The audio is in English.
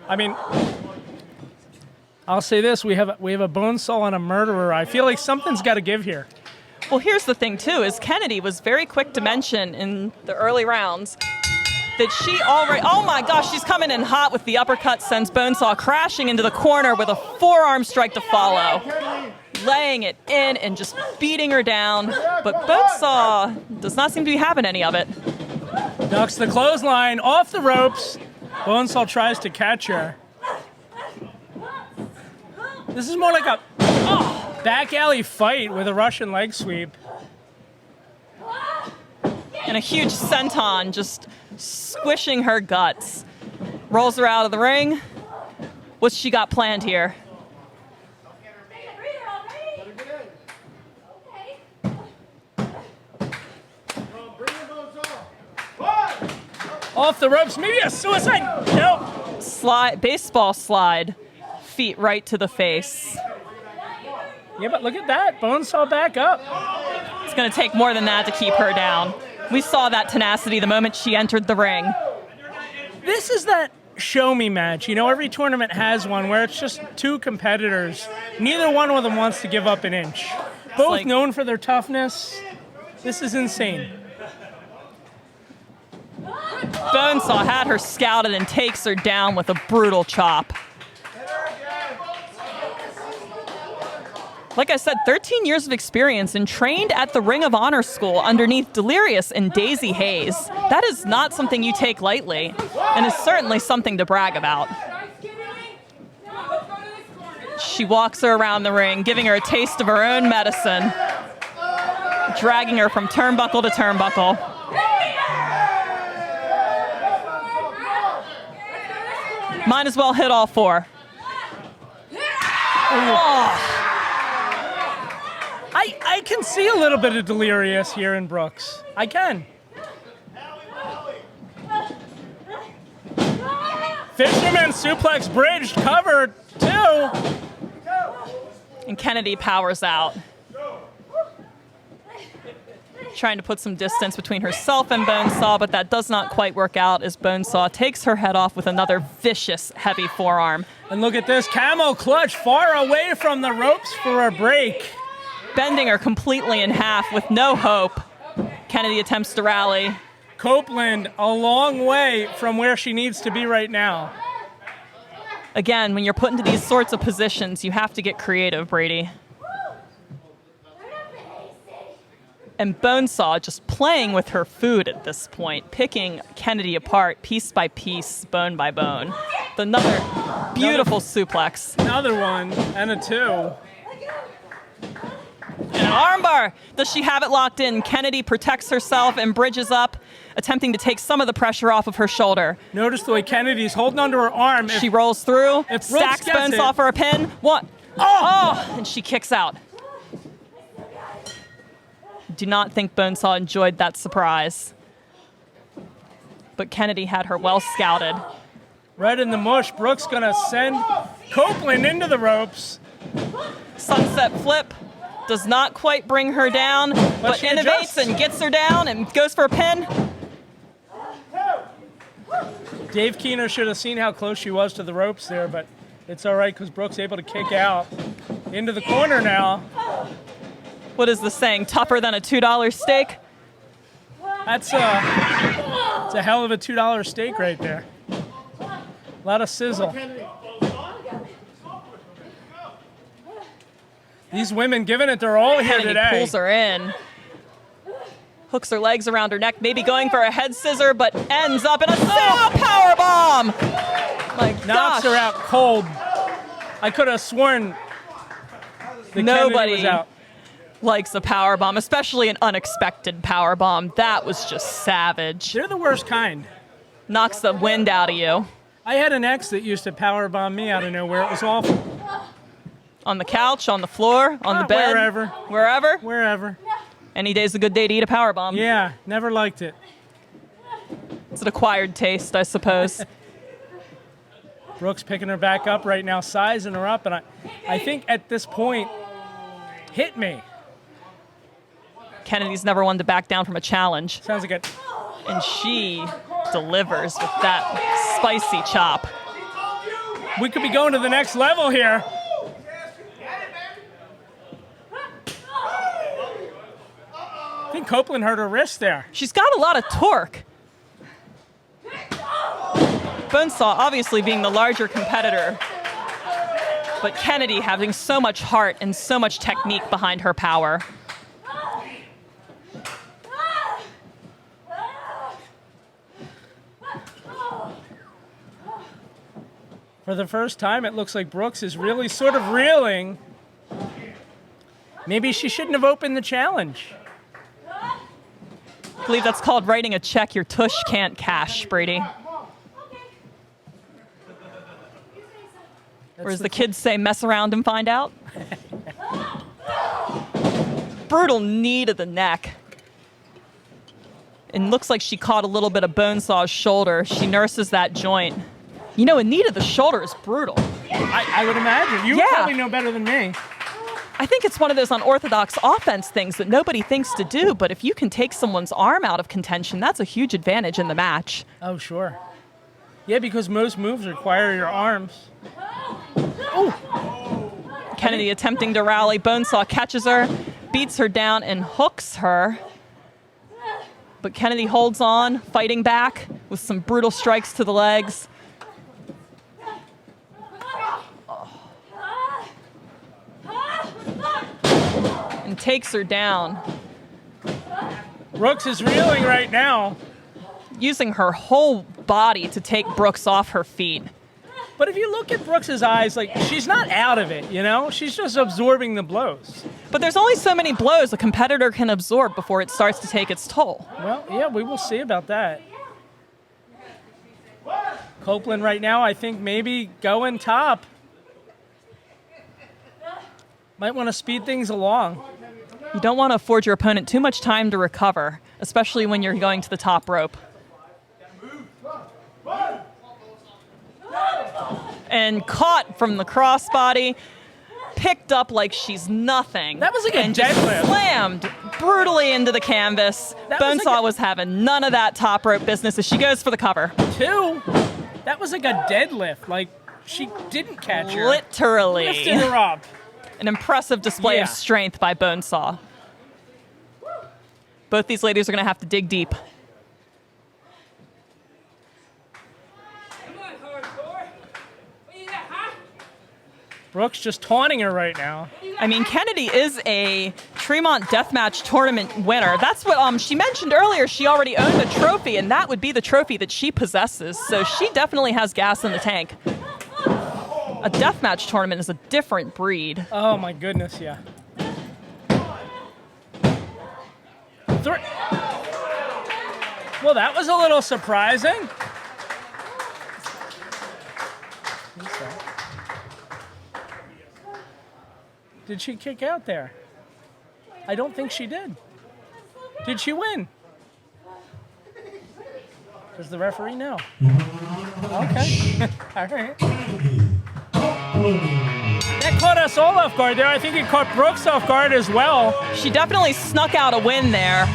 I mean, I'll say this: we have a Bonesaw and a murderer. I feel like something's got to give here. Well, here's the thing too: is Kennedi was very quick to mention in the early rounds that she already. Oh my gosh, she's coming in hot with the uppercut, sends Bonesaw crashing into the corner with a forearm strike to follow, laying it in and just beating her down. But Bonesaw does not seem to be having any of it. Ducks the clothesline off the ropes. Bonesaw tries to catch her. This is more like a back alley fight with a Russian leg sweep. And a huge senton just squishing her guts. Rolls her out of the ring. What's she got planned here? Off the ropes, maybe a suicide. Nope. Slide, baseball slide. Feet right to the face. Yeah, but look at that. Bonesaw back up. It's going to take more than that to keep her down. We saw that tenacity the moment she entered the ring. This is that show me match. You know, every tournament has one where it's just two competitors. Neither one of them wants to give up an inch. Both known for their toughness. This is insane. Bonesaw had her scouted and takes her down with a brutal chop. Like I said, 13 years of experience and trained at the Ring of Honor School underneath Delirious and Daisy Hayes. That is not something you take lightly, and is certainly something to brag about. She walks her around the ring, giving her a taste of her own medicine, dragging her from turnbuckle to turnbuckle. Might as well hit all four. Oh. I can see a little bit of Delirious here in Brooks. I can. Fisherman suplex bridge covered, too. And Kennedi powers out. Trying to put some distance between herself and Bonesaw, but that does not quite work out as Bonesaw takes her head off with another vicious, heavy forearm. And look at this, camel clutch far away from the ropes for a break. Bending her completely in half with no hope. Kennedi attempts to rally. Copeland a long way from where she needs to be right now. Again, when you're put into these sorts of positions, you have to get creative, Brady. And Bonesaw just playing with her food at this point, picking Kennedi apart piece by piece, bone by bone. Another beautiful suplex. Another one, and a two. And an armbar. Does she have it locked in? Kennedi protects herself and bridges up, attempting to take some of the pressure off of her shoulder. Notice the way Kennedi's holding onto her arm. She rolls through, stacks Bonesaw for a pin. One. Oh! And she kicks out. Do not think Bonesaw enjoyed that surprise. But Kennedi had her well scouted. Right in the mush. Brooks gonna send Copeland into the ropes. Sunset flip. Does not quite bring her down, but innovates and gets her down and goes for a pin. Dave Keener should have seen how close she was to the ropes there, but it's all right because Brooks able to kick out into the corner now. What is the saying? Tougher than a $2 steak? It's a hell of a $2 steak right there. A lot of sizzle. These women giving it their all here today. Kennedi pulls her in. Hooks her legs around her neck, maybe going for a head scissor, but ends up in a power bomb. My gosh. Knocks her out cold. I could have sworn that Nobody was out. Likes a power bomb, especially an unexpected power bomb. That was just savage. They're the worst kind. Knocks the wind out of you. I had an ex that used to power bomb me out of nowhere. It was awful. On the couch, on the floor, on the bed? Wherever. Wherever? Wherever. Any day's a good day to eat a power bomb. Yeah, never liked it. It's an acquired taste, I suppose. Brooks picking her back up right now, sizing her up, and I think at this point, hit me. Kennedi's never one to back down from a challenge. Sounds like it. And she delivers with that spicy chop. We could be going to the next level here. I think Copeland hurt her wrist there. She's got a lot of torque. Bonesaw obviously being the larger competitor, but Kennedi having so much heart and so much technique behind her power. For the first time, it looks like Brooks is really sort of reeling. Maybe she shouldn't have opened the challenge. I believe that's called writing a check your tush can't cash, Brady. Or as the kids say, mess around and find out. Brutal knee to the neck. And looks like she caught a little bit of Bonesaw's shoulder. She nurses that joint. You know, a knee to the shoulder is brutal. I would imagine. You would probably know better than me. I think it's one of those unorthodox offense things that nobody thinks to do, but if you can take someone's arm out of contention, that's a huge advantage in the match. Oh, sure. Yeah, because most moves require your arms. Oh! Kennedi attempting to rally. Bonesaw catches her, beats her down, and hooks her. But Kennedi holds on, fighting back with some brutal strikes to the legs. And takes her down. Brooks is reeling right now. Using her whole body to take Brooks off her feet. But if you look at Brooks's eyes, like, she's not out of it, you know? She's just absorbing the blows. But there's only so many blows a competitor can absorb before it starts to take its toll. Well, yeah, we will see about that. Copeland right now, I think maybe going top. Might want to speed things along. You don't want to afford your opponent too much time to recover, especially when you're going to the top rope. And caught from the crossbody, picked up like she's nothing. That was like a and just deadlift. Slammed brutally into the canvas. Bonesaw was having none of that top rope business as she goes for the cover. Two? That was like a deadlift. Like, she didn't catch her. Literally. Lifted her up. An impressive display of strength by Bonesaw. Both these ladies are going to have to dig deep. Brooks just taunting her right now. I mean, Kennedi is a Tremont Deathmatch tournament winner. That's what she mentioned earlier. She already owned a trophy, and that would be the trophy that she possesses. So she definitely has gas in the tank. A deathmatch tournament is a different breed. Oh, my goodness, yeah. Well, that was a little surprising. Did she kick out there? I don't think she did. Did she win? Does the referee know? Okay. All right. That caught us all off guard there. I think it caught Brooks off guard as well. She definitely snuck out a win there.